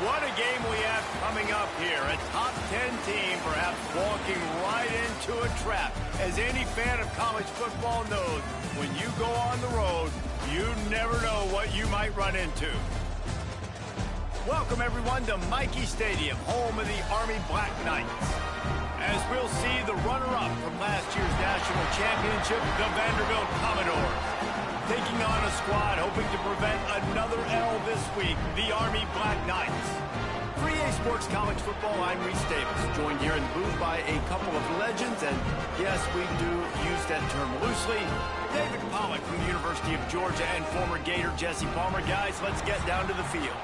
What a game we have coming up here. A top 10 team perhaps walking right into a trap. As any fan of college football knows, when you go on the road, you never know what you might run into. Welcome, everyone, to Michie Stadium, home of the Army Black Knights. As we'll see the runner-up from last year's national championship, the Vanderbilt Commodores, taking on a squad hoping to prevent another L this week, the Army Black Knights. For EA Sports College Football, I'm Reese Davis, joined here in the booth by a couple of legends, and yes, we do use that term loosely. David Pollack from the University of Georgia and former Gator Jesse Palmer. Guys, let's get down to the field.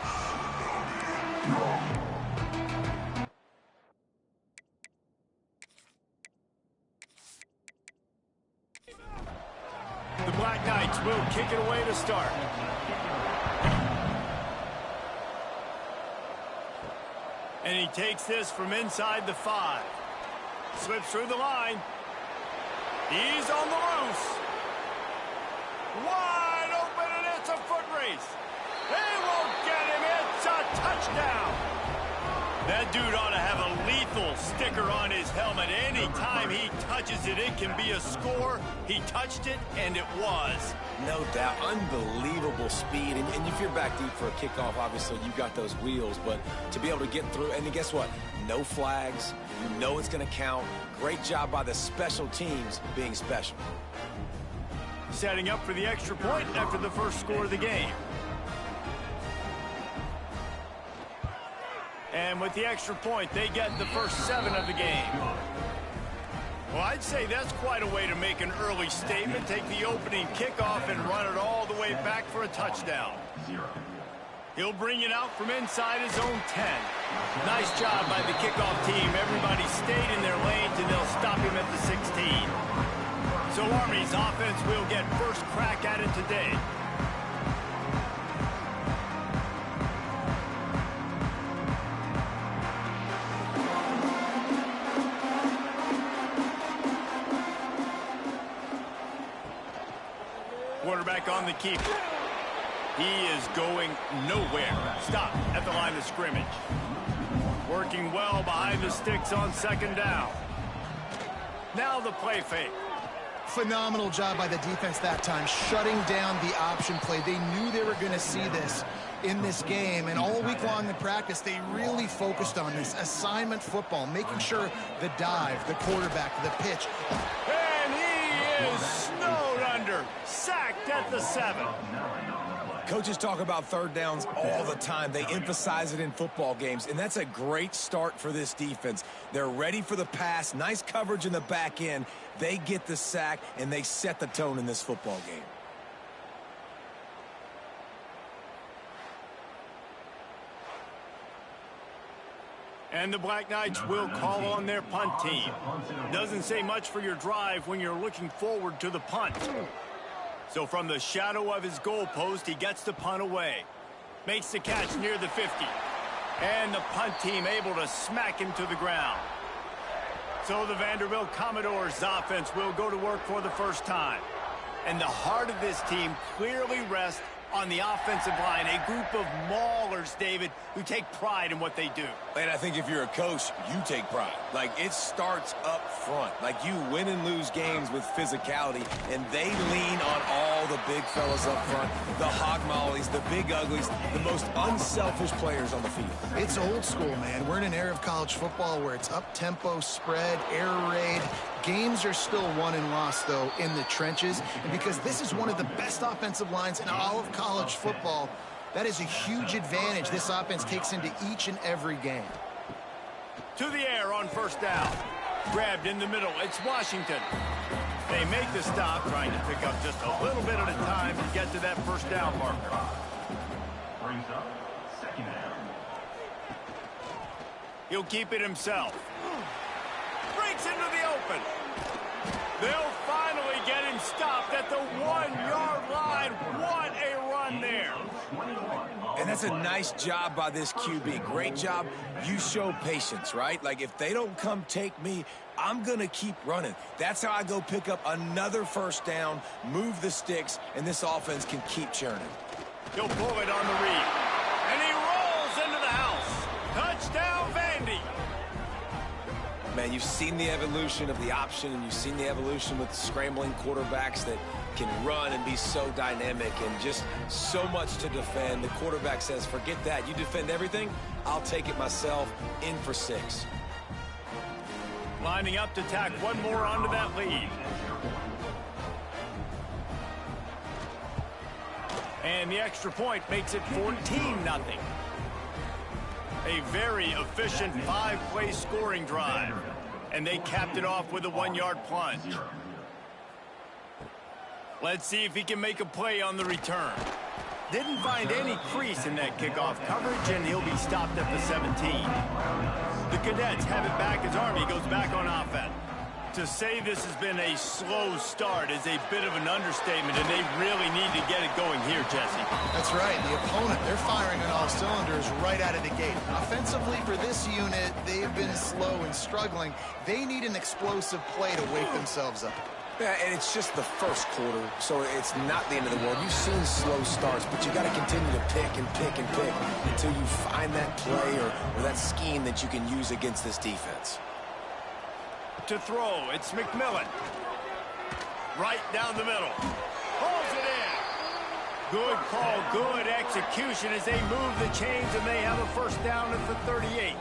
The Black Knights will kick it away to start. And he takes this from inside the 5. Slips through the line. He's on the loose. Wide open, and it's a foot race. They won't get him. It's a touchdown. That dude ought to have a lethal sticker on his helmet. Anytime he touches it, it can be a score. He touched it, and it was. No doubt. Unbelievable speed. And if you're back deep for a kickoff, obviously you've got those wheels. But to be able to get through, and guess what? No flags. You know it's going to count. Great job by the special teams being special. Setting up for the extra point after the first score of the game. And with the extra point, they get the first 7 of the game. Well, I'd say that's quite a way to make an early statement. Take the opening kickoff and run it all the way back for a touchdown. He'll bring it out from inside his own 10. Nice job by the kickoff team. Everybody stayed in their lanes, and they'll stop him at the 16. So Army's offense will get first crack at it today. Quarterback on the keeper. He is going nowhere. Stop at the line of scrimmage. Working well behind the sticks on second down. Now the play fake. Phenomenal job by the defense that time, shutting down the option play. They knew they were going to see this in this game, and all week long in practice, they really focused on this assignment football, making sure the dive, the quarterback, the pitch. And he is snowed under, sacked at the 7. Coaches talk about third downs all the time. They emphasize it in football games, and that's a great start for this defense. They're ready for the pass, nice coverage in the back end. They get the sack, and they set the tone in this football game. And the Black Knights will call on their punt team. Doesn't say much for your drive when you're looking forward to the punt. So from the shadow of his goalpost, he gets the punt away. Makes the catch near the 50. And the punt team able to smack him to the ground. So the Vanderbilt Commodores offense will go to work for the first time. And the heart of this team clearly rests on the offensive line, a group of maulers, David, who take pride in what they do. And I think if you're a coach, you take pride. Like, it starts up front. Like, you win and lose games with physicality, and they lean on all the big fellas up front, the hog mollies, the big uglies, the most unselfish players on the field. It's old school, man. We're in an era of college football where it's up-tempo, spread, air raid. Games are still won and lost, though, in the trenches. And because this is one of the best offensive lines in all of college football, that is a huge advantage this offense takes into each and every game. To the air on first down. Grabbed in the middle. It's Washington. They make the stop, trying to pick up just a little bit at a time to get to that first down marker. Brings up second down. He'll keep it himself. Breaks into the open. They'll finally get him stopped at the 1-yard line. What a run there. And that's a nice job by this QB. Great job. You show patience, right? Like, if they don't come take me, I'm going to keep running. That's how I go pick up another first down, move the sticks, and this offense can keep churning. He'll pull it on the read. And he rolls into the house. Touchdown, Vandy. Man, you've seen the evolution of the option, and you've seen the evolution with scrambling quarterbacks that can run and be so dynamic and just so much to defend. The quarterback says, forget that. You defend everything, I'll take it myself. In for 6. Lining up to tack one more onto that lead. And the extra point makes it 14-0. A very efficient 5-play scoring drive. And they capped it off with a 1-yard plunge. Let's see if he can make a play on the return. Didn't find any crease in that kickoff coverage, and he'll be stopped at the 17. The Cadets have it back as Army goes back on offense. To say this has been a slow start is a bit of an understatement, and they really need to get it going here, Jesse. That's right. The opponent, they're firing on all cylinders right out of the gate. Offensively, for this unit, they've been slow and struggling. They need an explosive play to wake themselves up. Yeah, and it's just the first quarter, so it's not the end of the world. You've seen slow starts, but you got to continue to pick and pick and pick until you find that play or that scheme that you can use against this defense. To throw, it's McMillan. Right down the middle. Pulls it in. Good call, good execution as they move the chains, and they have a first down at the 38.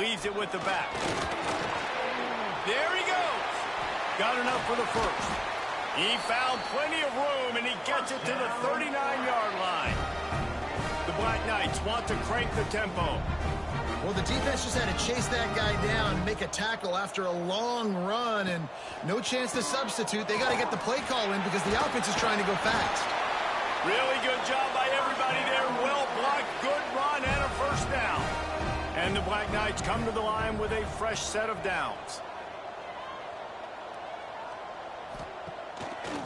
Leaves it with the back. There he goes. Got enough for the first. He found plenty of room, and he gets it to the 39-yard line. The Black Knights want to crank the tempo. Well, the defense just had to chase that guy down and make a tackle after a long run, and no chance to substitute. They got to get the play call in because the offense is trying to go fast. Really good job by everybody there. Well blocked, good run, and a first down. And the Black Knights come to the line with a fresh set of downs.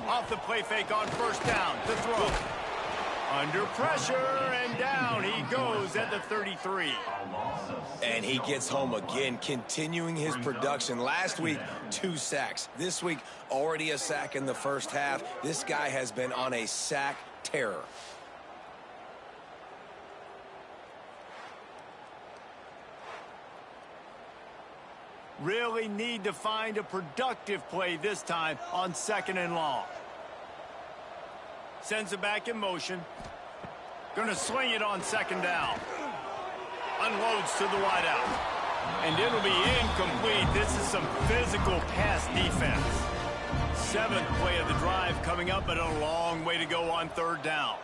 Off the play fake on first down. The throw. Under pressure, and down he goes at the 33. And he gets home again, continuing his production. Last week, 2 sacks. This week, already a sack in the first half. This guy has been on a sack terror. Really need to find a productive play this time on 2nd and long. Sends it back in motion. Gonna swing it on 2nd down. Unloads to the wideout. And it'll be incomplete. This is some physical pass defense. 7th play of the drive coming up, but a long way to go on 3rd down.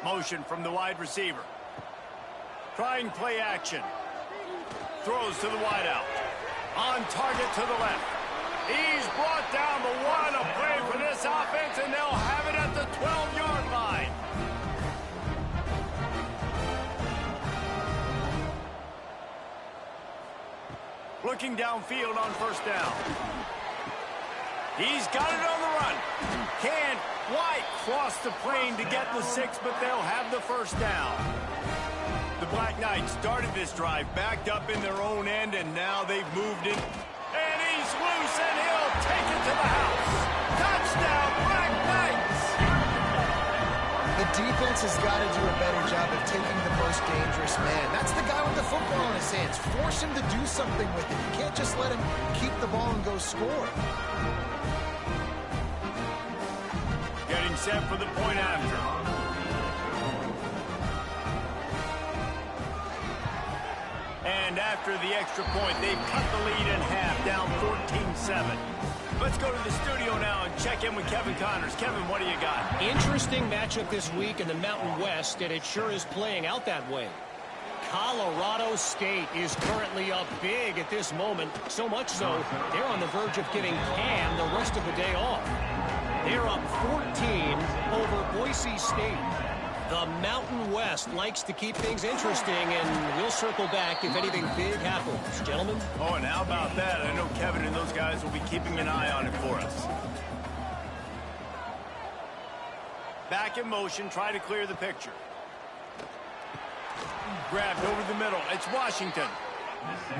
Motion from the wide receiver. Trying play action. Throws to the wideout. On target to the left. He's brought down, but what a play for this offense, and they'll have it at the 12-yard line. Looking downfield on 1st down. He's got it on the run. Can't quite cross the plane to get the 6, but they'll have the first down. The Black Knights started this drive backed up in their own end, and now they've moved it. And he's loose, and he'll take it to the house. Touchdown, Black Knights! The defense has got to do a better job of taking the most dangerous man. That's the guy with the football in his hands. Force him to do something with it. You can't just let him keep the ball and go score. Getting set for the point after. And after the extra point, they've cut the lead in half, down 14-7. Let's go to the studio now and check in with Kevin Connors. Kevin, what do you got? Interesting matchup this week in the Mountain West, and it sure is playing out that way. Colorado State is currently up big at this moment, so much so they're on the verge of giving Cam the rest of the day off. They're up 14 over Boise State. The Mountain West likes to keep things interesting, and we'll circle back if anything big happens. Gentlemen? Oh, and how about that? I know Kevin and those guys will be keeping an eye on it for us. Back in motion, try to clear the picture. Grabbed over the middle. It's Washington.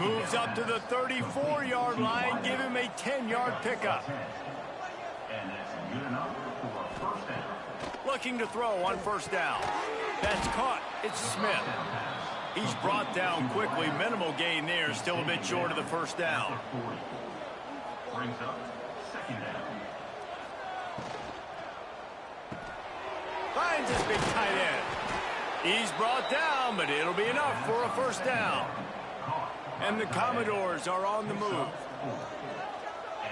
Moves up to the 34-yard line. Give him a 10-yard pickup. And that's good enough for a first down. Looking to throw on 1st down. That's caught. It's Smith. He's brought down quickly. Minimal gain there. Still a bit short of the first down. Brings up 2nd down. Finds his big tight end. He's brought down, but it'll be enough for a first down. And the Commodores are on the move.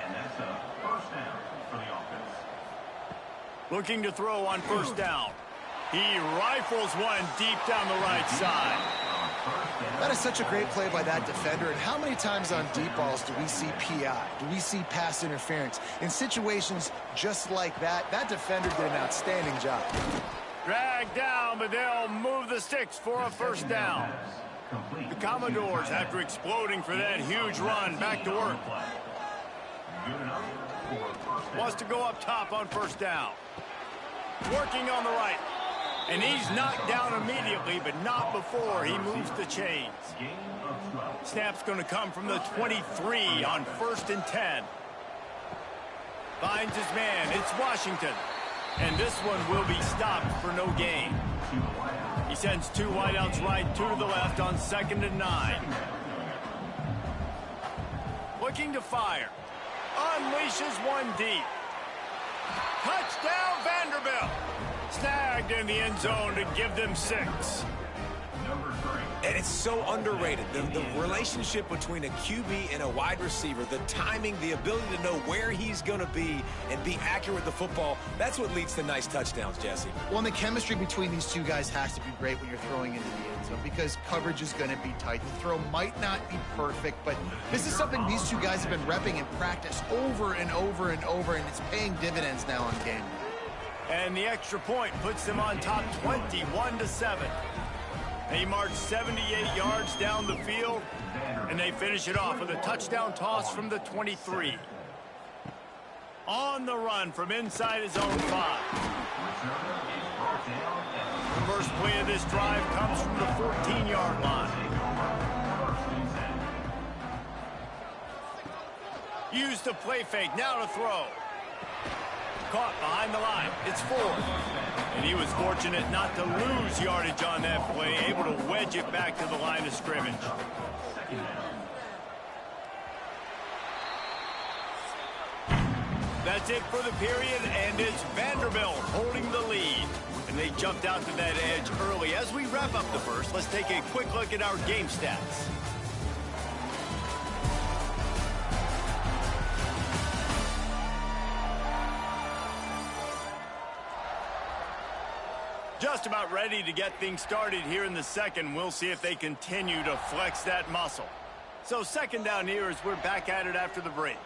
And that's a first down for the offense. Looking to throw on 1st down. He rifles one deep down the right side. That is such a great play by that defender. And how many times on deep balls do we see PI? Do we see pass interference? In situations just like that, that defender did an outstanding job. Dragged down, but they'll move the sticks for a first down. The Commodores, after exploding for that huge run, back to work. Wants to go up top on 1st down. Working on the right. And he's knocked down immediately, but not before he moves the chains. Snap's going to come from the 23 on 1st and 10. Finds his man. It's Washington. And this one will be stopped for no gain. He sends 2 wideouts right, 2 to the left on 2nd and 9. Looking to fire. Unleashes one deep. Touchdown, Vanderbilt. Snagged in the end zone to give them 6. And it's so underrated. The relationship between a QB and a wide receiver, the timing, the ability to know where he's going to be and be accurate with the football, that's what leads to nice touchdowns, Jesse. Well, and the chemistry between these two guys has to be great when you're throwing into the end zone because coverage is going to be tight. The throw might not be perfect, but this is something these two guys have been repping in practice over and over and over, and it's paying dividends now on game. And the extra point puts them on top 21-7. They march 78 yards down the field, and they finish it off with a touchdown toss from the 23. On the run from inside his own 5. The first play of this drive comes from the 14-yard line. Use the play fake, now to throw. Caught behind the line. It's 4. And he was fortunate not to lose yardage on that play, able to wedge it back to the line of scrimmage. That's it for the period, and it's Vanderbilt holding the lead. And they jumped out to that edge early. As we wrap up the first, let's take a quick look at our game stats. Just about ready to get things started here in the second. We'll see if they continue to flex that muscle. So 2nd down here as we're back at it after the break.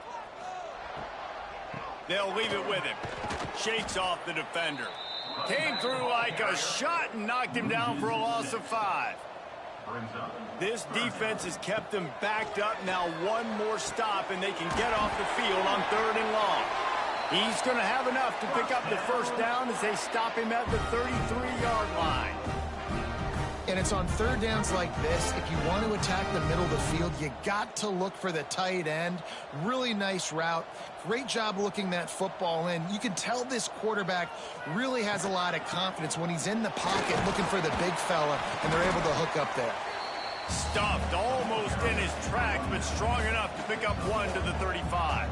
They'll leave it with him. Shakes off the defender. Came through like a shot and knocked him down for a loss of 5. This defense has kept them backed up. Now one more stop and they can get off the field on 3rd and long. He's going to have enough to pick up the first down as they stop him at the 33-yard line. And it's on 3rd downs like this. If you want to attack the middle of the field, you got to look for the tight end. Really nice route. Great job looking that football in. You can tell this quarterback really has a lot of confidence when he's in the pocket looking for the big fella, and they're able to hook up there. Stuffed almost in his tracks, but strong enough to pick up 1 to the 35.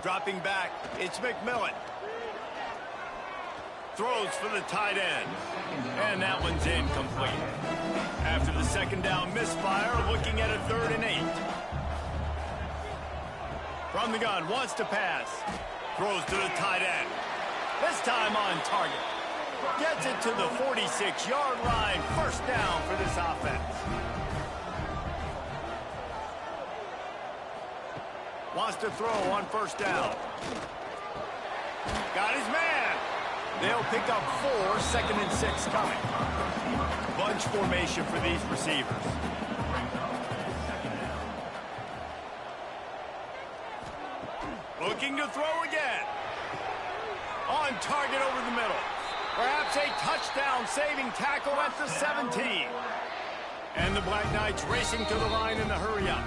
Dropping back, it's McMillan. Throws for the tight end. And that one's incomplete. After the 2nd down misfire, looking at a 3rd and 8. From the gun, wants to pass. Throws to the tight end. This time on target. Gets it to the 46-yard line. 1st down for this offense. Wants to throw on 1st down. Got his man. They'll pick up 4, 2nd and 6 coming. Bunch formation for these receivers. Looking to throw again. On target over the middle. Perhaps a touchdown-saving tackle at the 17. And the Black Knights racing to the line in the hurry-up.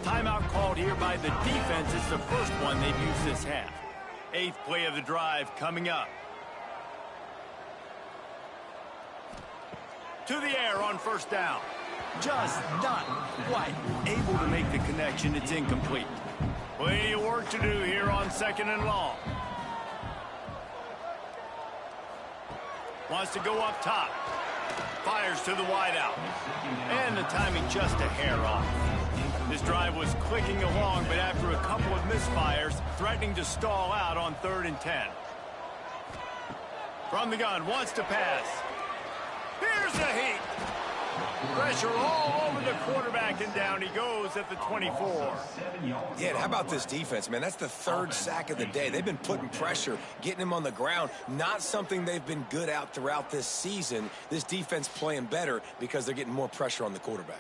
Timeout called here by the defense. It's the first one they've used this half. 8th play of the drive coming up. To the air on 1st down. Just not quite able to make the connection. It's incomplete. Plenty of work to do here on 2nd and long. Wants to go up top. Fires to the wideout. And the timing just a hair off. This drive was clicking along, but after a couple of misfires, threatening to stall out on 3rd and 10. From the gun, wants to pass. Here's the heat. Pressure all over the quarterback, and down he goes at the 24. Yeah, and how about this defense, man? That's the 3rd sack of the day. They've been putting pressure, getting him on the ground. Not something they've been good at throughout this season. This defense playing better because they're getting more pressure on the quarterback.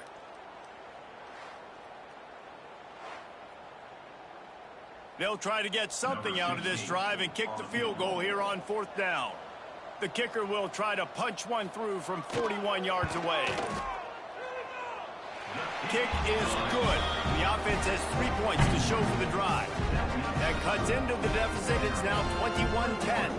They'll try to get something out of this drive and kick the field goal here on 4th down. The kicker will try to punch one through from 41 yards away. Kick is good. The offense has 3 points to show for the drive. That cuts into the deficit. It's now 21-10.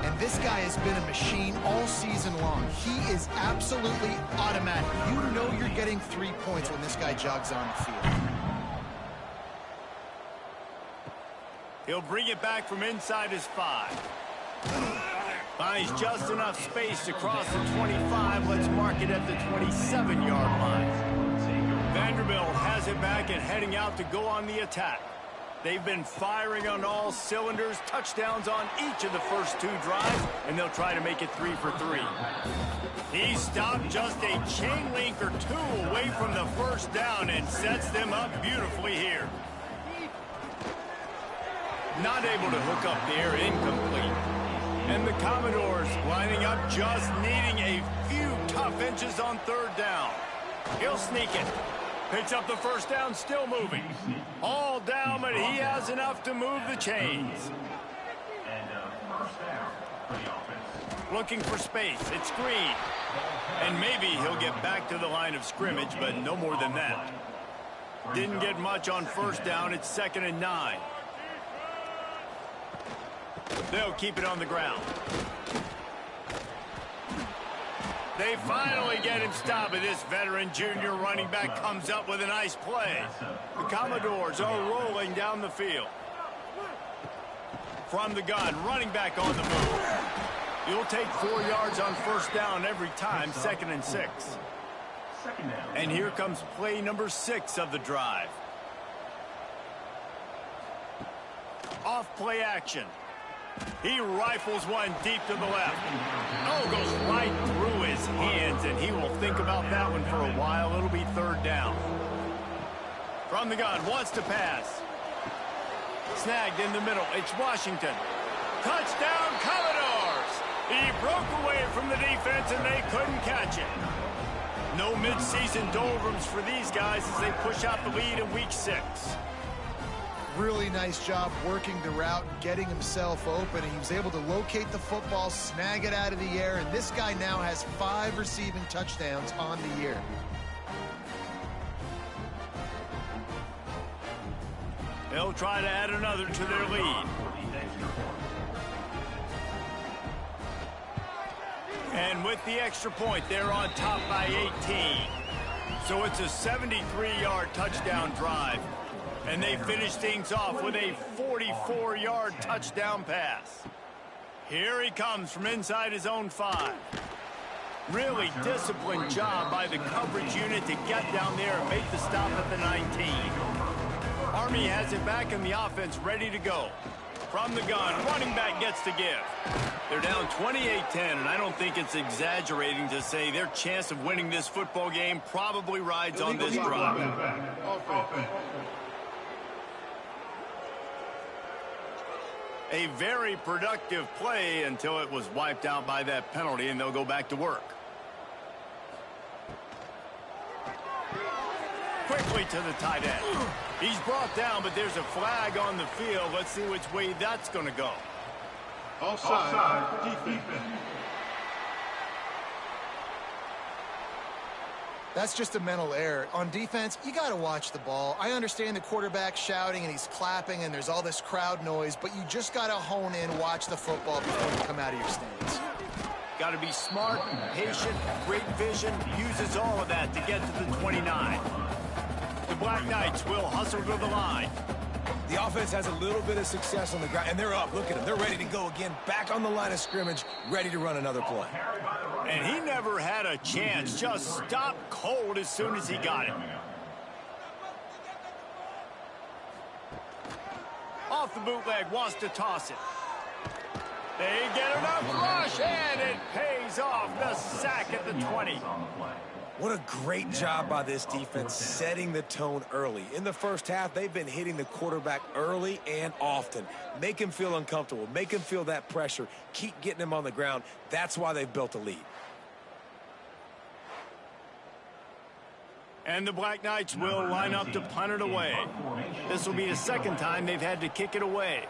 And this guy has been a machine all season long. He is absolutely automatic. You know you're getting 3 points when this guy jogs on the field. He'll bring it back from inside his 5. Finds just enough space to cross the 25. Let's mark it at the 27-yard line. Vanderbilt has it back and heading out to go on the attack. They've been firing on all cylinders, touchdowns on each of the first 2 drives, and they'll try to make it 3 for 3. He stopped just a chain link or 2 away from the first down and sets them up beautifully here. Not able to hook up there, incomplete. And the Commodores lining up, just needing a few tough inches on 3rd down. He'll sneak it. Picks up the first down, still moving. All down, but he has enough to move the chains. And first down for the offense. Looking for space. It's Green. And maybe he'll get back to the line of scrimmage, but no more than that. Didn't get much on first down. It's 2nd and 9. They'll keep it on the ground. They finally get him stopped, but this veteran junior running back comes up with a nice play. The Commodores are rolling down the field. From the gun, running back on the move. You'll take 4 yards on first down every time, 2nd and 6. And here comes play number 6 of the drive. Off play action. He rifles one deep to the left. Oh, goes right through his hands, and he will think about that one for a while. It'll be 3rd down. From the gun, wants to pass. Snagged in the middle. It's Washington. Touchdown, Commodores! He broke away from the defense, and they couldn't catch it. No midseason doldrums for these guys as they push out the lead in Week 6. Really nice job working the route and getting himself open. He was able to locate the football, snag it out of the air, and this guy now has 5 receiving touchdowns on the year. They'll try to add another to their lead. And with the extra point, they're on top by 18. So it's a 73-yard touchdown drive. And they finish things off with a 44-yard touchdown pass. Here he comes from inside his own 5. Really disciplined job by the coverage unit to get down there and make the stop at the 19. Army has it back in the offense, ready to go. From the gun, running back gets to give. They're down 28-10, and I don't think it's exaggerating to say their chance of winning this football game probably rides on this drive. A very productive play until it was wiped out by that penalty, and they'll go back to work. Quickly to the tight end. He's brought down, but there's a flag on the field. Let's see which way that's going to go. Offside. Defense. That's just a mental error. On defense, you got to watch the ball. I understand the quarterback shouting and he's clapping and there's all this crowd noise, but you just got to hone in, watch the football before you come out of your stance. Got to be smart, patient, great vision, uses all of that to get to the 29. The Black Knights will hustle to the line. The offense has a little bit of success on the ground, and they're up. Look at them. They're ready to go again, back on the line of scrimmage, ready to run another play. And he never had a chance, just stopped cold as soon as he got it. Off the bootleg, wants to toss it. They get enough rush, and it pays off. The sack at the 20. What a great job by this defense setting the tone early. In the first half, they've been hitting the quarterback early and often. Make him feel uncomfortable. Make him feel that pressure. Keep getting him on the ground. That's why they've built a lead. And the Black Knights will line up to punt it away. This will be the second time they've had to kick it away.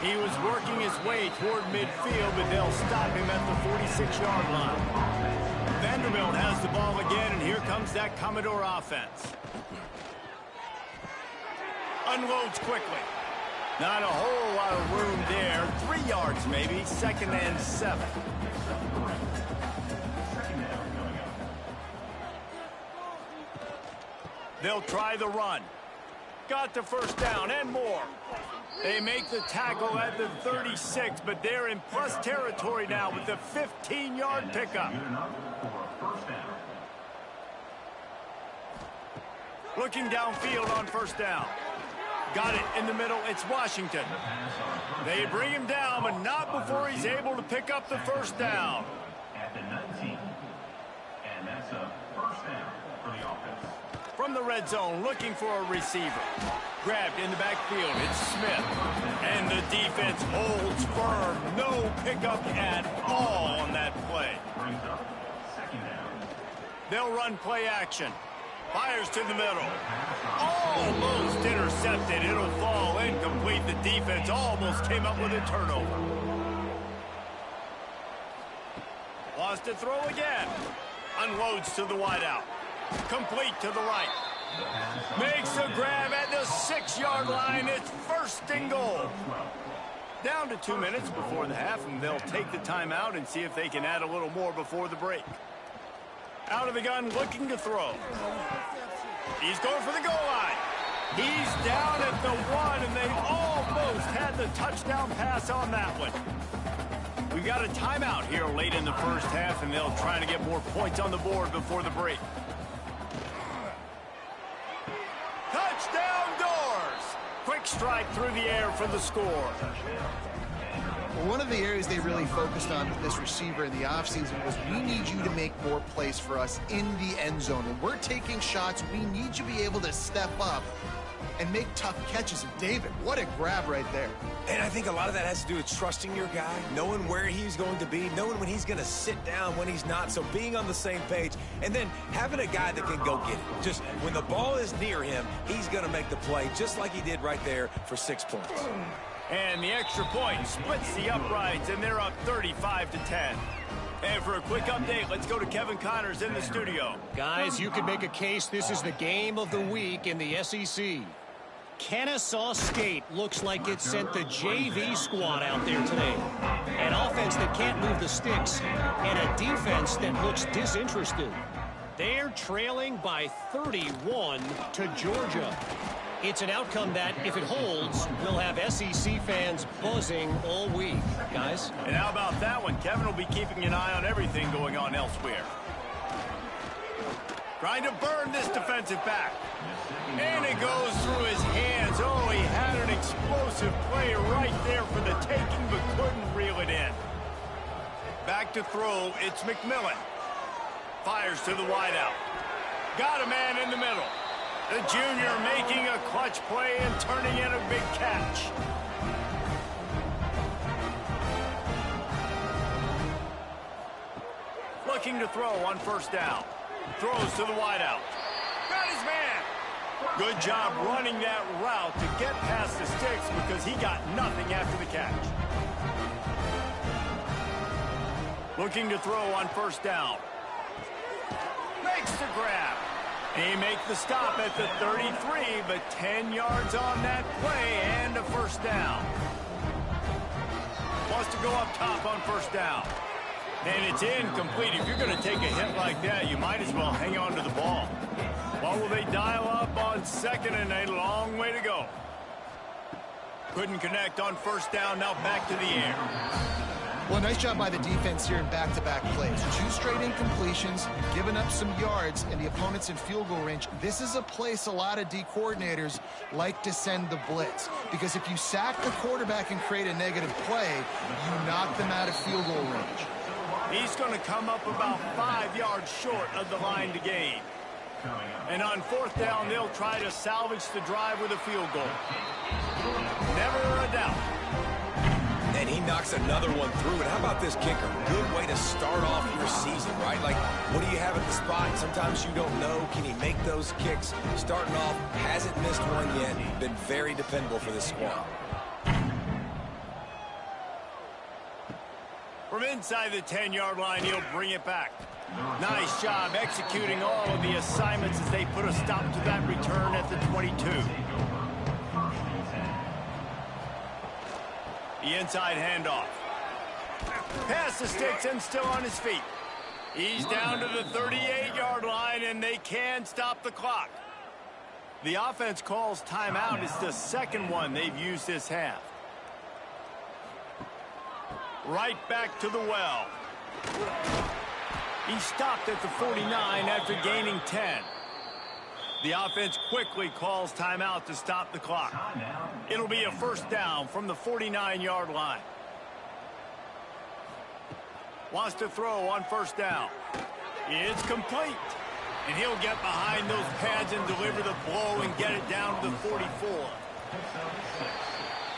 He was working his way toward midfield, but they'll stop him at the 46-yard line. Vanderbilt has the ball again, and here comes that Commodore offense. Unloads quickly. Not a whole lot of room there. 3 yards maybe. 2nd and 7. They'll try the run. Got the first down and more. They make the tackle at the 36, but they're in plus territory now with the 15-yard pickup. Looking downfield on first down. Got it in the middle. It's Washington. They bring him down, but not before he's able to pick up the first down. At the 19. And that's a first down for the offense. From the red zone, looking for a receiver. Grabbed in the backfield. It's Smith. And the defense holds firm. No pickup at all on that play. Brings up 2nd down. They'll run play action. Fires to the middle. Almost intercepted. It'll fall incomplete. The defense almost came up with a turnover. Lost to throw again. Unloads to the wideout. Complete to the right. Makes a grab at the 6-yard line. It's 1st and goal. Down to 2 minutes before the half, and they'll take the timeout and see if they can add a little more before the break. Out of the gun, looking to throw. He's going for the goal line. He's down at the 1, and they almost had the touchdown pass on that one. We've got a timeout here late in the first half, and they'll try to get more points on the board before the break. Touchdown Doors! Quick strike through the air for the score. One of the areas they really focused on with this receiver in the offseason was we need you to make more plays for us in the end zone. When we're taking shots, we need you to be able to step up and make tough catches. And David, what a grab right there. And I think a lot of that has to do with trusting your guy, knowing where he's going to be, knowing when he's going to sit down, when he's not, so being on the same page, and then having a guy that can go get it. Just when the ball is near him, he's going to make the play, just like he did right there for 6 points. And the extra point splits the uprights, and they're up 35-10. And for a quick update, let's go to Kevin Connors in the studio. Guys, you could make a case this is the game of the week in the SEC. Kennesaw State looks like it sent the JV squad out there today. An offense that can't move the sticks, and a defense that looks disinterested. They're trailing by 31 to Georgia. It's an outcome that, if it holds, will have SEC fans buzzing all week. Guys? And how about that one? Kevin will be keeping an eye on everything going on elsewhere. Trying to burn this defensive back. And it goes through his hands. Oh, he had an explosive play right there for the taking, but couldn't reel it in. Back to throw, it's McMillan. Fires to the wideout. Got a man in the middle. The junior making a clutch play and turning in a big catch. Looking to throw on first down. Throws to the wideout. Got his man. Good job running that route to get past the sticks because he got nothing after the catch. Looking to throw on first down. Makes the grab. He makes the stop at the 33, but 10 yards on that play and a first down. Wants to go up top on first down. And it's incomplete. If you're going to take a hit like that, you might as well hang on to the ball. What will they dial up on second and a long way to go? Couldn't connect on first down. Now back to the air. Well, nice job by the defense here in back-to-back plays. 2 straight incompletions, giving up some yards, and the opponent's in field goal range. This is a place a lot of D coordinators like to send the blitz, because if you sack the quarterback and create a negative play, you knock them out of field goal range. He's going to come up about 5 yards short of the line to gain. And on fourth down, they'll try to salvage the drive with a field goal. Never a doubt. And he knocks another one through. And how about this kicker? Good way to start off your season, right? Like, what do you have at the spot? Sometimes you don't know. Can he make those kicks? Starting off, hasn't missed one yet. Been very dependable for this squad. From inside the 10-yard line, he'll bring it back. Nice job executing all of the assignments as they put a stop to that return at the 22. The inside handoff. Pass the sticks and still on his feet. He's down to the 38-yard line, and they can stop the clock. The offense calls timeout. It's the second one they've used this half. Right back to the well. He stopped at the 49 after gaining 10. The offense quickly calls timeout to stop the clock. It'll be a first down from the 49-yard line. Wants to throw on first down. It's complete. And he'll get behind those pads and deliver the blow and get it down to the 44.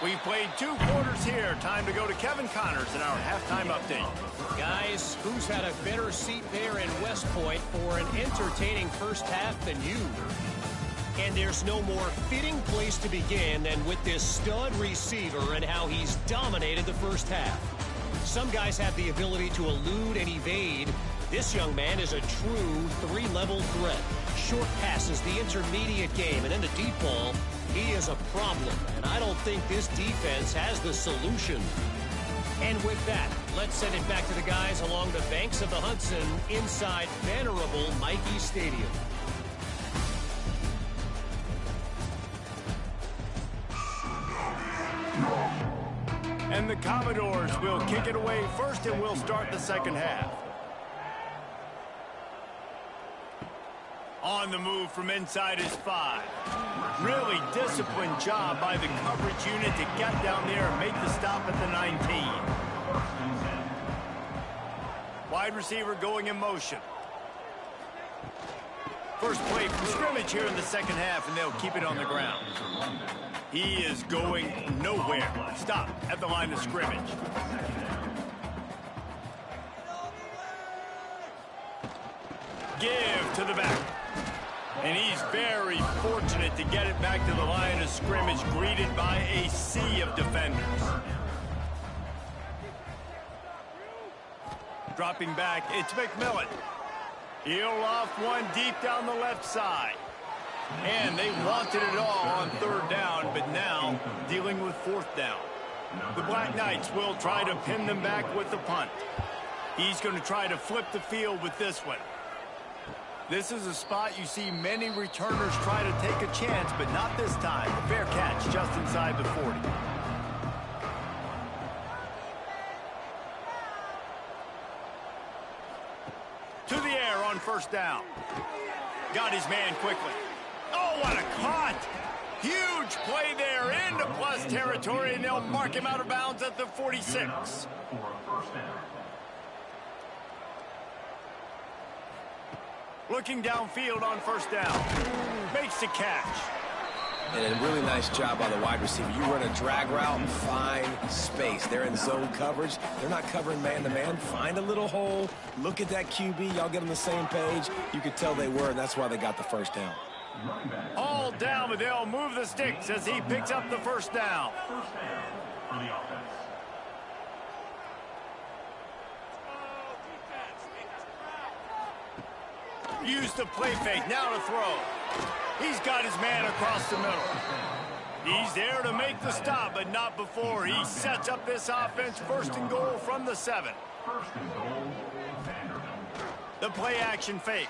We've played 2 quarters here. Time to go to Kevin Connors in our halftime update. Guys, who's had a better seat there in West Point for an entertaining first half than you? And there's no more fitting place to begin than with this stud receiver and how he's dominated the first half. Some guys have the ability to elude and evade. This young man is a true 3-level threat. Short passes, the intermediate game, and in the deep ball, he is a problem. And I don't think this defense has the solution. And with that, let's send it back to the guys along the banks of the Hudson inside venerable Michie Stadium. And the Commodores will kick it away first, and we'll start the second half. On the move from inside his 5. Really disciplined job by the coverage unit to get down there and make the stop at the 19. Wide receiver going in motion. First play from scrimmage here in the second half, and they'll keep it on the ground. He is going nowhere. Stop at the line of scrimmage. Give to the back. And he's very fortunate to get it back to the line of scrimmage, greeted by a sea of defenders. Dropping back, it's McMillan. He'll off one deep down the left side. And they wanted it all on third down, but now dealing with fourth down. The Black Knights will try to pin them back with the punt. He's going to try to flip the field with this one. This is a spot you see many returners try to take a chance, but not this time. A fair catch just inside the 40. To the air on first down. Got his man quickly. Oh, what a caught! Huge play there into plus territory, and they'll mark him out of bounds at the 46. Looking downfield on first down. Makes the catch. And a really nice job by the wide receiver. You run a drag route, find space. They're in zone coverage. They're not covering man-to-man. Find a little hole. Look at that QB. Y'all get on the same page. You could tell they were, and that's why they got the first down. All down, but they'll move the sticks as he picks up the first down. First down for the offense. Use the play fake, now to throw. He's got his man across the middle. He's there to make the stop, but not before he sets up this offense. First and goal from the 7. First and goal, Vanderbilt. The play action fake.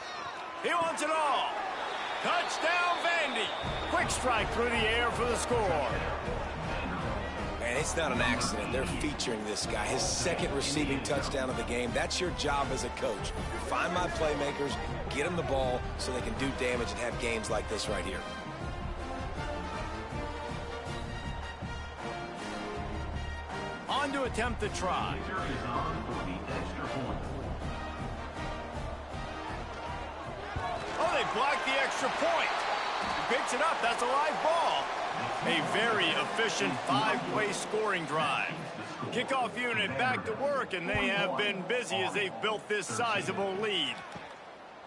He wants it all. Touchdown, Vandy. Quick strike through the air for the score. Man, it's not an accident. They're featuring this guy. His second receiving touchdown of the game. That's your job as a coach. Find my playmakers, get them the ball so they can do damage and have games like this right here. On to attempt the try. Is on for the extra point. Oh, they blocked the extra point. He picks it up. That's a live ball. A very efficient 5-play scoring drive. Kickoff unit back to work, and they have been busy as they've built this sizable lead.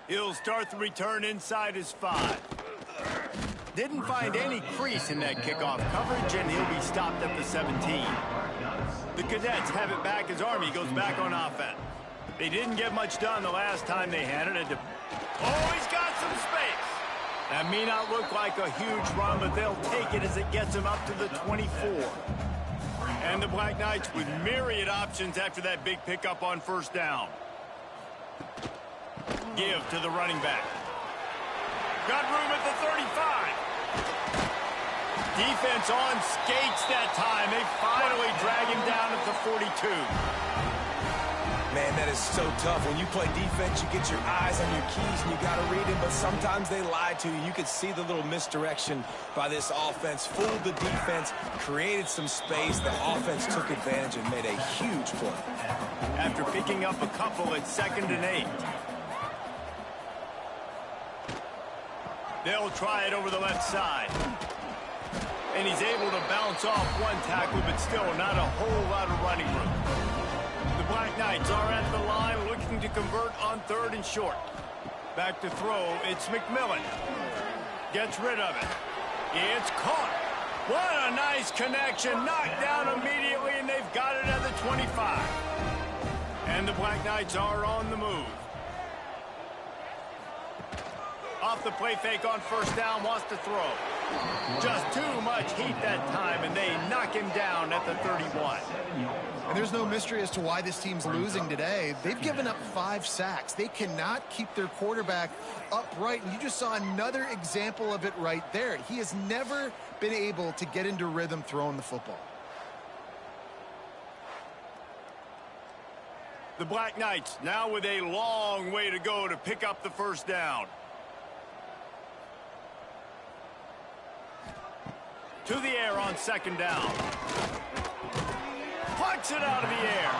He'll start the return inside his 5. Didn't find any crease in that kickoff coverage, and he'll be stopped at the 17. The Cadets have it back as Army goes back on offense. They didn't get much done the last time they handed it to... Oh, he's got some space. That may not look like a huge run, but they'll take it as it gets him up to the 24. And the Black Knights with myriad options after that big pickup on first down. Give to the running back. Got room at the 35. Defense on skates that time. They finally drag him down at the 42. Man, that is so tough. When you play defense, you get your eyes on your keys and you got to read them, but sometimes they lie to you. You could see the little misdirection by this offense. Fooled the defense, created some space. The offense took advantage and made a huge play. After picking up a couple at 2nd and 8. They'll try it over the left side. And he's able to bounce off one tackle, but still not a whole lot of running room. The Black Knights are at the line looking to convert on 3rd and short. Back to throw, it's McMillan. Gets rid of it. It's caught. What a nice connection. Knocked down immediately, and they've got it at the 25. And the Black Knights are on the move. Off the play fake on first down, wants to throw. Just too much heat that time, and they knock him down at the 31. And there's no mystery as to why this team's losing today. They've given up 5 sacks. They cannot keep their quarterback upright, and you just saw another example of it right there. He has never been able to get into rhythm throwing the football. The Black Knights now with a long way to go to pick up the first down. To the air on 2nd down. Plucks it out of the air.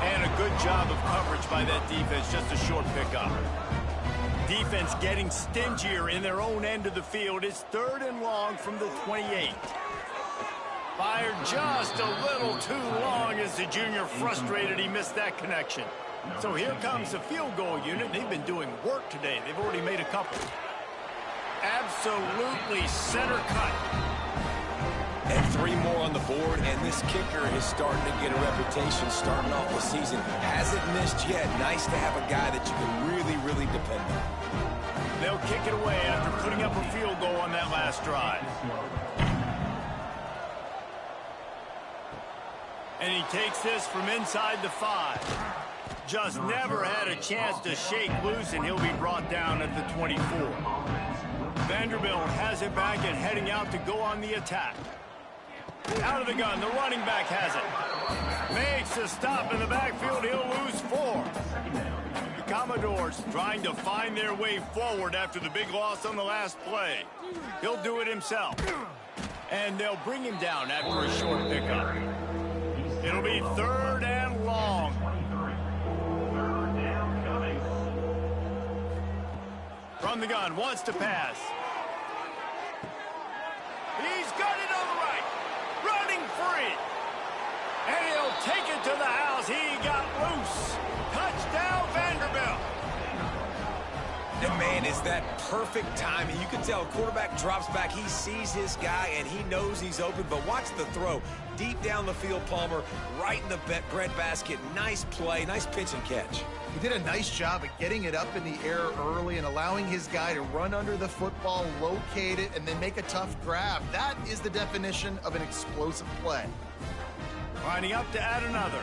And a good job of coverage by that defense. Just a short pickup. Defense getting stingier in their own end of the field. It's 3rd and long from the 28. Fired just a little too long as the junior frustrated he missed that connection. So here comes the field goal unit. They've been doing work today. They've already made a couple. Absolutely center cut. And 3 more on the board, and this kicker is starting to get a reputation starting off the season. Hasn't missed yet. Nice to have a guy that you can really, really depend on. They'll kick it away after putting up a field goal on that last drive. And he takes this from inside the 5. Just never had a chance to shake loose, and he'll be brought down at the 24. Vanderbilt has it back and heading out to go on the attack. Out of the gun, the running back has it. Makes a stop in the backfield, he'll lose 4. The Commodores trying to find their way forward after the big loss on the last play. He'll do it himself. And they'll bring him down after a short pickup. It'll be 3rd and long. From the gun, wants to pass. He's got it on the right. Running free. And he'll take it to the house. He got loose. Touchdown, Vanderbilt. And man, is that perfect timing. You can tell quarterback drops back. He sees his guy, and he knows he's open. But watch the throw. Deep down the field, Palmer, right in the breadbasket. Nice play, nice pitch and catch. He did a nice job at getting it up in the air early and allowing his guy to run under the football, locate it, and then make a tough grab. That is the definition of an explosive play. Lining up to add another.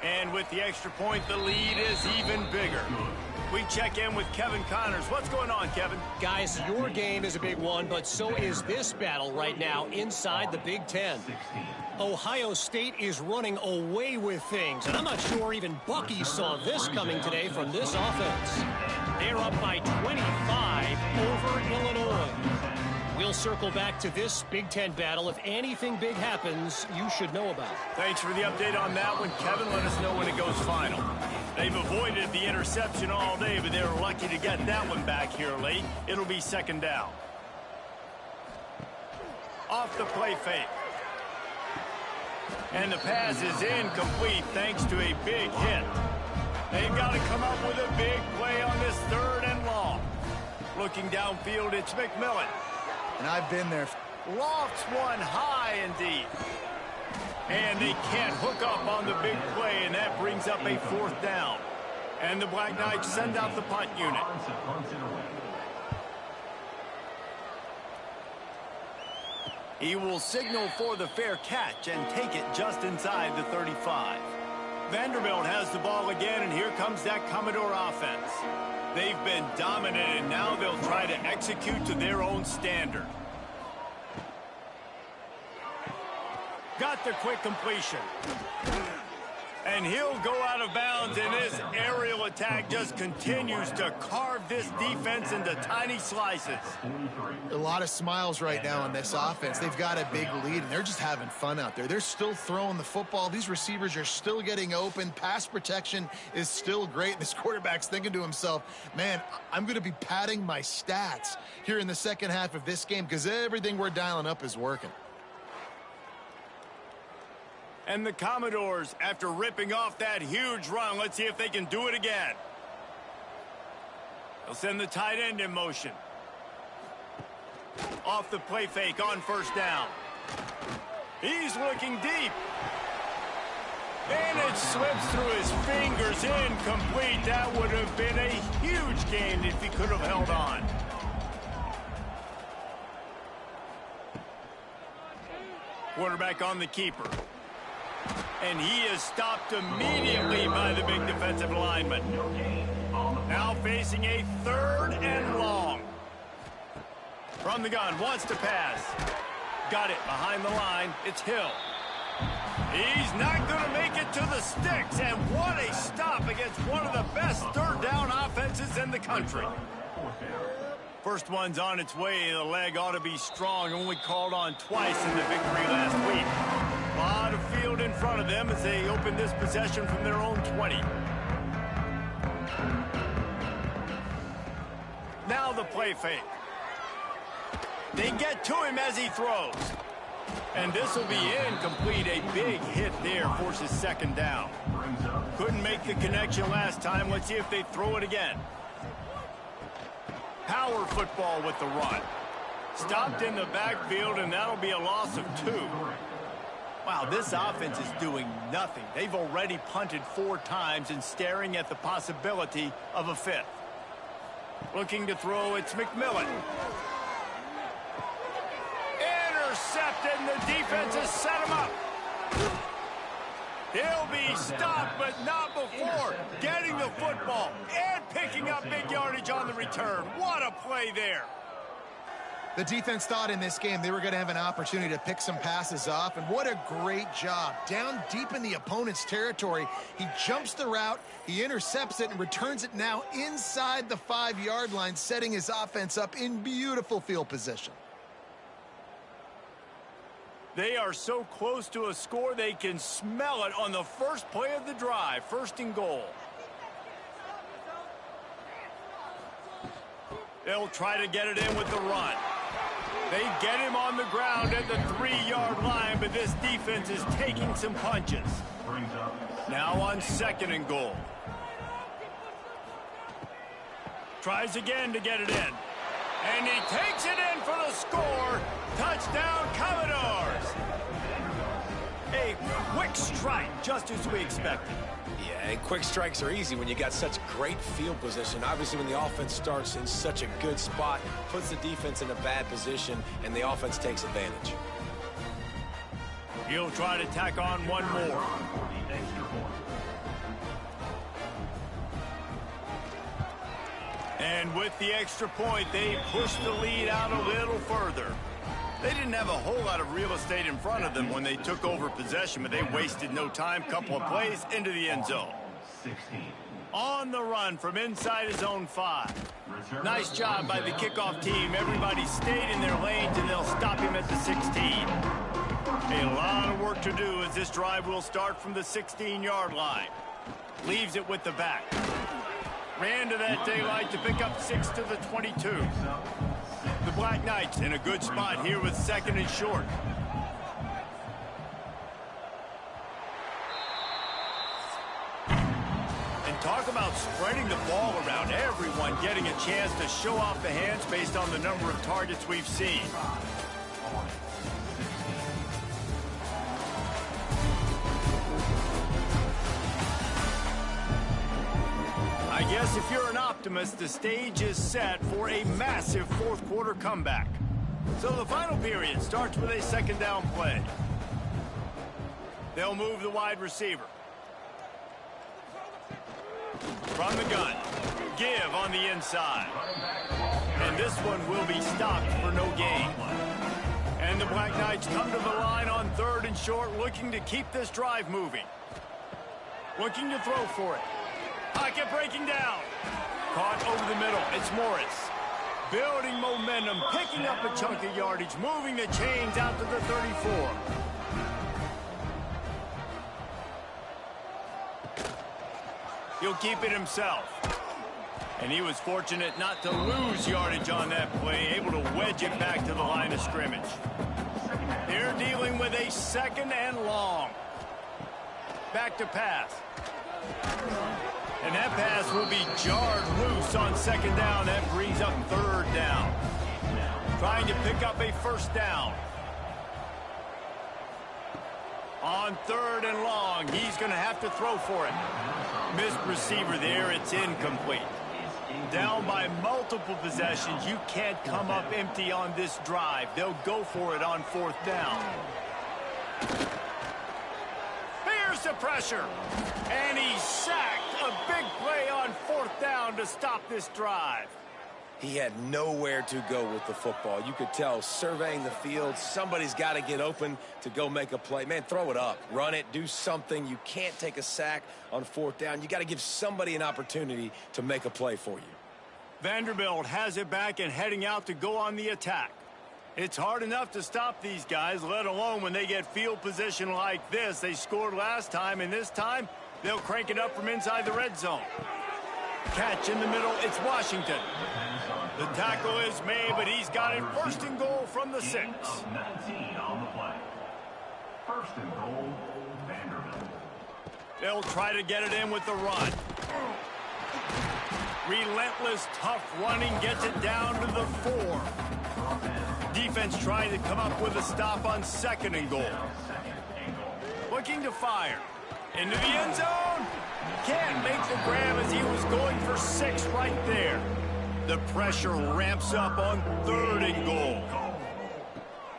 And with the extra point, the lead is even bigger. We check in with Kevin Connors. What's going on, Kevin? Guys, your game is a big one, but so is this battle right now inside the Big Ten. Ohio State is running away with things, and I'm not sure even Bucky saw this coming today from this offense. They're up by 25 over Illinois. We'll circle back to this Big Ten battle. If anything big happens, you should know about it. Thanks for the update on that one, Kevin. Let us know when it goes final. They've avoided the interception all day, but they were lucky to get that one back here late. It'll be 2nd down. Off the play fake. And the pass is incomplete thanks to a big hit. They've got to come up with a big play on this 3rd and long. Looking downfield, it's McMillan. And I've been there. Lofts one high and deep. And they can't hook up on the big play, and that brings up a 4th down. And the Black Knights send out the punt unit. He will signal for the fair catch and take it just inside the 35. Vanderbilt has the ball again, and here comes that Commodore offense. They've been dominant, and now they'll try to execute to their own standard. Got the quick completion. And he'll go out of bounds, and this aerial attack just continues to carve this defense into tiny slices. A lot of smiles right now on this offense. They've got a big lead, and they're just having fun out there. They're still throwing the football. These receivers are still getting open. Pass protection is still great. This quarterback's thinking to himself, man, I'm going to be padding my stats here in the second half of this game because everything we're dialing up is working. And the Commodores, after ripping off that huge run, let's see if they can do it again. They'll send the tight end in motion. Off the play fake on 1st down. He's looking deep. And it slips through his fingers, incomplete. That would have been a huge gain if he could have held on. Quarterback on the keeper. And he is stopped immediately by the big defensive lineman. Now facing a 3rd and long. From the gun, wants to pass. Got it behind the line. It's Hill. He's not going to make it to the sticks. And what a stop against one of the best 3rd down offenses in the country. First one's on its way. The leg ought to be strong. Only called on twice in the victory last week. A lot of field in front of them as they open this possession from their own 20. Now the play fake. They get to him as he throws. And this will be incomplete. A big hit there forces 2nd down. Couldn't make the connection last time. Let's see if they throw it again. Power football with the run. Stopped in the backfield, and that'll be a loss of 2. Wow, this offense is doing nothing. They've already punted 4 times and staring at the possibility of a 5th. Looking to throw, it's McMillan. Intercepted, and the defense has set him up. He'll be stopped, but not before getting the football and picking up big yardage on the return. What a play there. The defense thought in this game they were going to have an opportunity to pick some passes off, and what a great job. Down deep in the opponent's territory, he jumps the route, he intercepts it, and returns it now inside the 5-yard line, setting his offense up in beautiful field position. They are so close to a score they can smell it on the first play of the drive. 1st and goal. They'll try to get it in with the run. They get him on the ground at the 3-yard line, but this defense is taking some punches. Now on 2nd and goal. Tries again to get it in. And he takes it in for the score. Touchdown, Commodores. A quick strike, just as we expected. Yeah, and quick strikes are easy when you got such great field position. Obviously, when the offense starts in such a good spot, puts the defense in a bad position, and the offense takes advantage. He'll try to tack on one more. And with the extra point, they push the lead out a little further. They didn't have a whole lot of real estate in front of them when they took over possession, but they wasted no time. Couple of plays into the end zone. On the run from inside his own 5. Nice job by the kickoff team. Everybody stayed in their lanes, and they'll stop him at the 16. A lot of work to do as this drive will start from the 16-yard line. Leaves it with the back. Ran to that daylight to pick up 6 to the 22. The Black Knights in a good spot here with 2nd and short. And talk spreading the ball around, everyone getting a chance to show off the hands based on the number of targets we've seen. I guess if you're an optimist, the stage is set for a massive fourth quarter comeback. So the final period starts with a second down play. They'll move the wide receiver. From the gun, give on the inside. And this one will be stopped for no gain. And the Black Knights come to the line on 3rd and short, looking to keep this drive moving. Looking to throw for it. Pocket breaking down. Caught over the middle. It's Morris. Building momentum, picking up a chunk of yardage, moving the chains out to the 34. He'll keep it himself. And he was fortunate not to lose yardage on that play, able to wedge it back to the line of scrimmage. They're dealing with a 2nd and long. Back to pass. And that pass will be jarred loose on 2nd down. That brings up 3rd down. Trying to pick up a 1st down. On 3rd and long, he's going to have to throw for it. Missed receiver there. It's incomplete. Down by multiple possessions. You can't come up empty on this drive. They'll go for it on 4th down. Here's the pressure. And he's sacked. A big play on 4th down to stop this drive. He had nowhere to go with the football. You could tell, surveying the field, somebody's got to get open to go make a play. Man, throw it up. Run it. Do something. You can't take a sack on 4th down. You got to give somebody an opportunity to make a play for you. Vanderbilt has it back and heading out to go on the attack. It's hard enough to stop these guys, let alone when they get field position like this. They scored last time, and this time they'll crank it up from inside the red zone. Catch in the middle. It's Washington. The tackle is made, but he's got it 1st and goal from the 6. 19 on the play. 1st and goal, Vanderbilt. They'll try to get it in with the run. Relentless, tough running gets it down to the 4. Defense trying to come up with a stop on 2nd and goal. Looking to fire. Into the end zone. Can't make the grab as he was going for 6 right there. The pressure ramps up on 3rd and goal.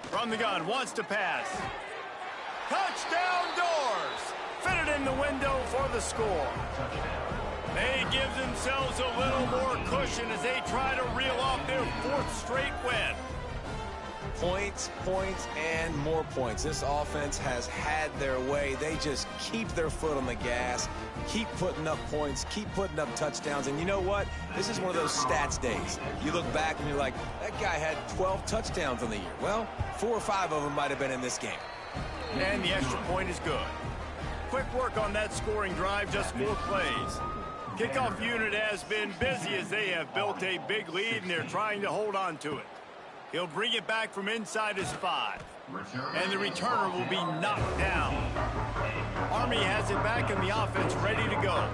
From the gun, wants to pass. Touchdown Doors! Fitted in the window for the score. They give themselves a little more cushion as they try to reel off their 4th straight win. Points, points, and more points. This offense has had their way. They just keep their foot on the gas, keep putting up points, keep putting up touchdowns. And you know what? This is one of those stats days. You look back and you're like, that guy had 12 touchdowns on the year. Well, 4 or 5 of them might have been in this game. And the extra point is good. Quick work on that scoring drive, just 4 plays. Kickoff unit has been busy as they have built a big lead and they're trying to hold on to it. He'll bring it back from inside his 5. And the returner will be knocked down. Army has it back in the offense ready to go.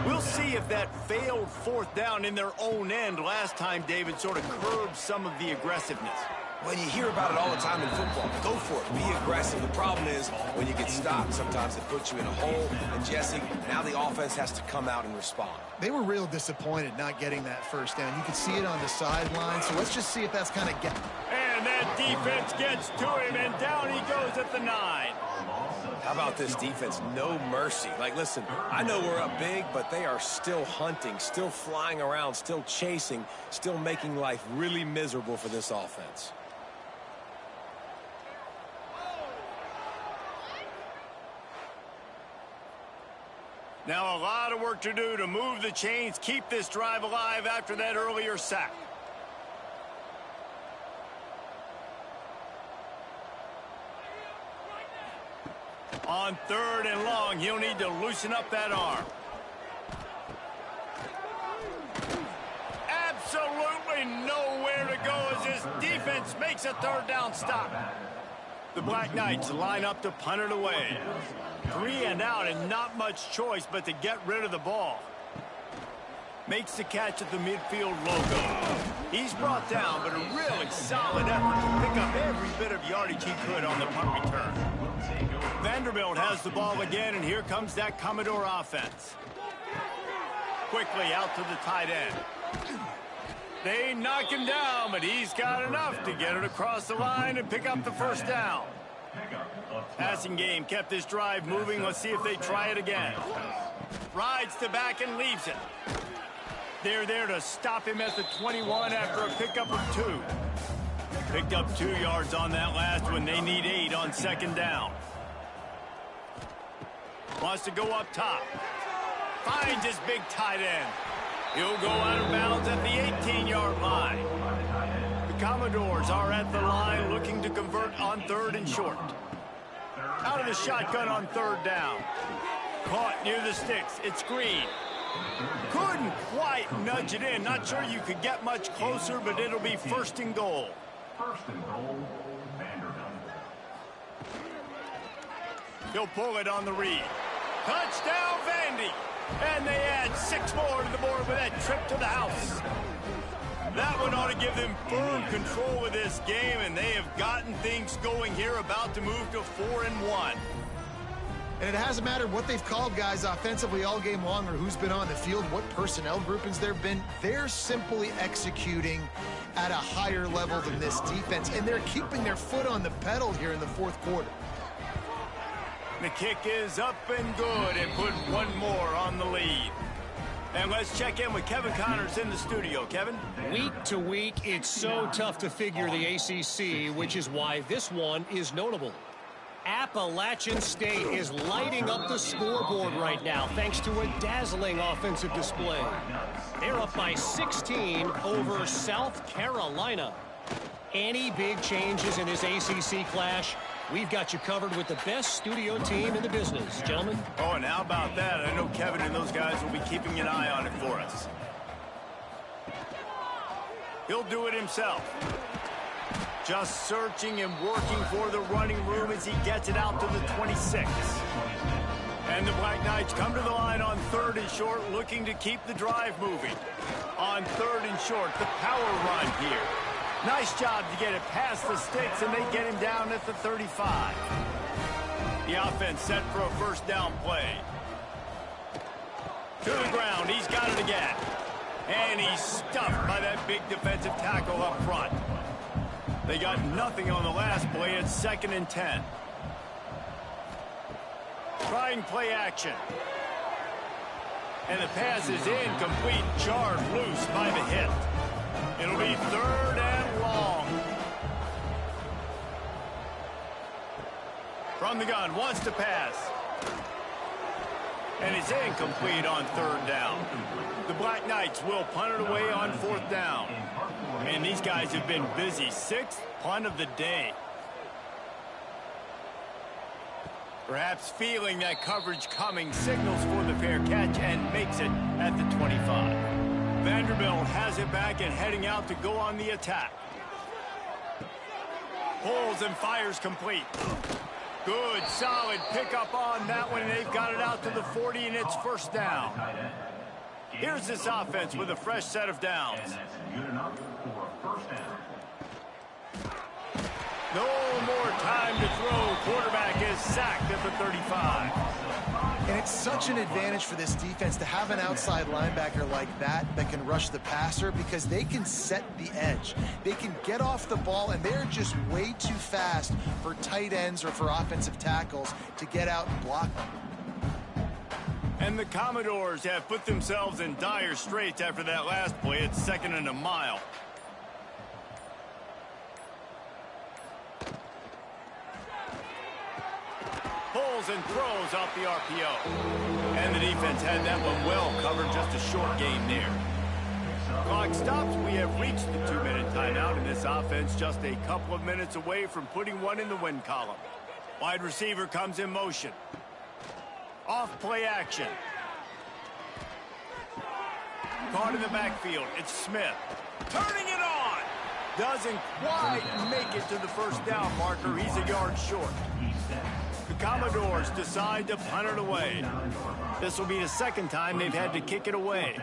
We'll see if that failed 4th down in their own end last time, David, sort of curbed some of the aggressiveness. Well, you hear about it all the time in football. Go for it. Be aggressive. The problem is when you get stopped, sometimes it puts you in a hole. And, Jesse, now the offense has to come out and respond. They were real disappointed not getting that 1st down. You could see it on the sideline, so let's just see if that's kind of get. And that defense gets to him, and down he goes at the 9. How about this defense? No mercy. Like, listen, I know we're up big, but they are still hunting, still flying around, still chasing, still making life really miserable for this offense. Now a lot of work to do to move the chains, keep this drive alive after that earlier sack. On 3rd and long, he'll need to loosen up that arm. Absolutely nowhere to go as his defense makes a 3rd down stop. The Black Knights line up to punt it away. 3 and out and not much choice but to get rid of the ball. Makes the catch at the midfield logo. He's brought down, but a really solid effort to pick up every bit of yardage he could on the punt return. Vanderbilt has the ball again, and here comes that Commodore offense. Quickly out to the tight end. They knock him down, but he's got enough to get it across the line and pick up the first down. Passing game kept this drive moving. Let's see if they try it again. Rides to back and leaves it. They're there to stop him at the 21 after a pickup of 2. Picked up 2 yards on that last one. They need 8 on second down. Wants to go up top. Finds his big tight end. He'll go out of bounds at the 18-yard line. The Commodores are at the line looking to convert on 3rd and short. Out of the shotgun on 3rd down. Caught near the sticks. It's Green. Couldn't quite nudge it in. Not sure you could get much closer, but it'll be 1st and goal. 1st and goal, Vanderbilt. He'll pull it on the read. Touchdown, Vandy. And they add 6 more to the board with that trip to the house. That one ought to give them firm control of this game, and they have gotten things going here, about to move to 4-1. And it hasn't mattered what they've called guys offensively all game long or who's been on the field, what personnel groupings there have been. They're simply executing at a higher level than this defense, and they're keeping their foot on the pedal here in the 4th quarter. The kick is up and good, and put 1 more on the lead. And let's check in with Kevin Connors in the studio. Kevin? Week to week, it's so tough to figure the ACC, which is why this one is notable. Appalachian State is lighting up the scoreboard right now thanks to a dazzling offensive display. They're up by 16 over South Carolina. Any big changes in this ACC clash? We've got you covered with the best studio team in the business, gentlemen. Oh, and how about that? I know Kevin and those guys will be keeping an eye on it for us. He'll do it himself. Just searching and working for the running room as he gets it out to the 26. And the Black Knights come to the line on 3rd and short, looking to keep the drive moving. On 3rd and short, the power run here. Nice job to get it past the sticks, and they get him down at the 35. The offense set for a 1st down play. To the ground, he's got it again. And he's stuffed by that big defensive tackle up front. They got nothing on the last play. It's 2nd and 10. Trying play action. And the pass is incomplete. Jarred loose by the hit. It'll be 3rd and long. From the gun, wants to pass. And it's incomplete on 3rd down. The Black Knights will punt it away on 4th down. And these guys have been busy. 6th punt of the day. Perhaps feeling that coverage coming, signals for the fair catch and makes it at the 25. Vanderbilt has it back and heading out to go on the attack. Pulls and fires complete. Good, solid pickup on that one, and they've got it out to the 40, and it's 1st down. Here's this offense with a fresh set of downs. And that's good enough for 1st down. No more time to throw. Quarterback is sacked at the 35. And it's such an advantage for this defense to have an outside linebacker like that can rush the passer, because they can set the edge. They can get off the ball, and they're just way too fast for tight ends or for offensive tackles to get out and block them. And the Commodores have put themselves in dire straits after that last play. It's 2nd and a mile. Pulls and throws off the RPO. And the defense had that one well covered, just a short gain there. Clock stops. We have reached the 2-minute timeout, and this offense just a couple of minutes away from putting one in the win column. Wide receiver comes in motion. Off play action. Caught in the backfield. It's Smith. Turning it on. Doesn't quite make it to the 1st down marker. He's a yard short. The Commodores decide to punt it away. This will be the 2nd time they've had to kick it away.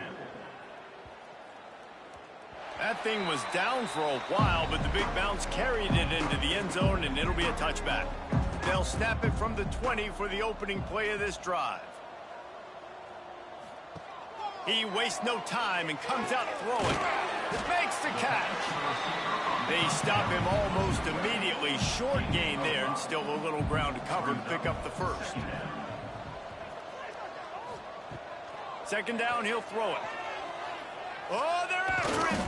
That thing was down for a while, but the big bounce carried it into the end zone, and it'll be a touchback. They'll snap it from the 20 for the opening play of this drive. He wastes no time and comes out throwing. Makes the catch. They stop him almost immediately. Short gain there, and still a little ground to cover to pick up the first. Second down, he'll throw it. Oh, they're after him.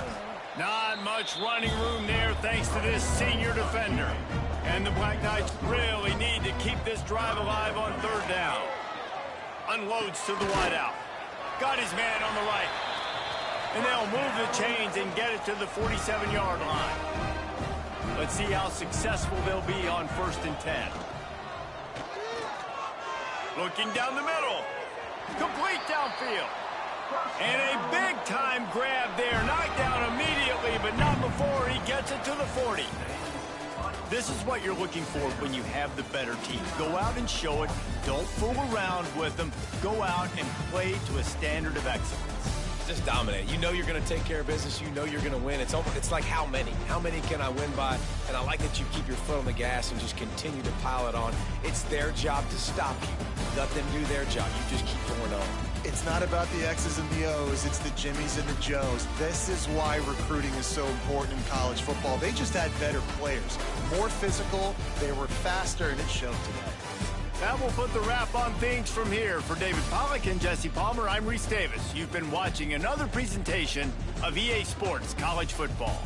Not much running room there thanks to this senior defender. And the Black Knights really need to keep this drive alive on third down. Unloads to the wideout. Got his man on the right. And they'll move the chains and get it to the 47-yard line. Let's see how successful they'll be on 1st and 10. Looking down the middle. Complete downfield. And a big-time grab there. Knocked down immediately, but not before he gets it to the 40. This is what you're looking for when you have the better team. Go out and show it. Don't fool around with them. Go out and play to a standard of excellence. Just dominate. You know you're going to take care of business. You know you're going to win. It's like how many? How many can I win by? And I like that you keep your foot on the gas and just continue to pile it on. It's their job to stop you. Let them do their job. You just keep going on. It's not about the X's and the O's. It's the Jimmies and the Joes. This is why recruiting is so important in college football. They just had better players. More physical. They were faster, and it showed today. That will put the wrap on things from here. For David Pollack and Jesse Palmer, I'm Reese Davis. You've been watching another presentation of EA Sports College Football.